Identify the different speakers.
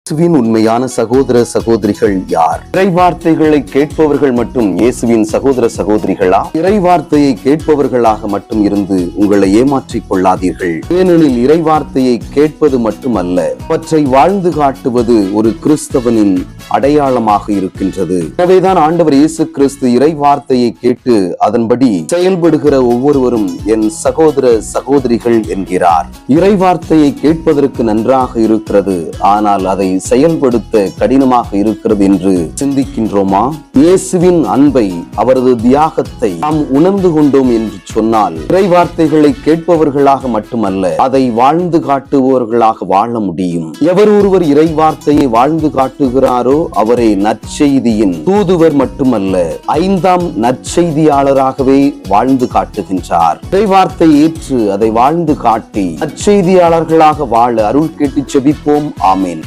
Speaker 1: இயேசுவின் உண்மையான சகோதர சகோதரிகள் யார்? இறைவார்த்தைகளை கேட்பவர்கள் மட்டும் இயேசுவின் சகோதர சகோதரிகளா? இறைவார்த்தையை கேட்பவர்களாக மட்டும் இருந்து உங்களை ஏமாற்றிக் கொள்ளாதீர்கள். ஏனெனில் இறைவார்த்தையை கேட்பது மட்டுமல்ல, அவற்றை வாழ்ந்து காட்டுவது ஒரு கிறிஸ்தவனின் அடையாளமாக இருக்கின்றது. எனவேதான் ஆண்டவர் இயேசு கிறிஸ்து இறைவார்த்தையை கேட்டு அதன்படி செயல்படுகிற ஒவ்வொருவரும் என் சகோதர சகோதரிகள் என்கிறார். இறைவார்த்தையை கேட்பதற்கு நன்றாக இருக்கிறது, ஆனால் அதை செயல்படுத்த கடினமாக இருக்கிறது என்று சிந்திக்கின்றோமா? இயேசுவின் அன்பை, அவரது தியாகத்தை நாம் உணர்ந்து கொண்டோம் என்று சொன்னால் இறைவார்த்தைகளை கேட்பவர்களாக மட்டுமல்ல, அதை வாழ்ந்து காட்டுபவர்களாக வாழ முடியும். எவர் ஒருவர் இறைவார்த்தையை வாழ்ந்து காட்டுகிறாரோ அவரே நற்செய்தியின் தூதுவர் மட்டுமல்ல, 5ஆம் நற்செய்தியாளராகவே வாழ்ந்து காட்டுகின்றார். இறைவார்த்தை ஏற்று அதை வாழ்ந்து காட்டி நற்செய்தியாளர்களாக வாழ அருள் கேட்டு செபிப்போம். ஆமேன்.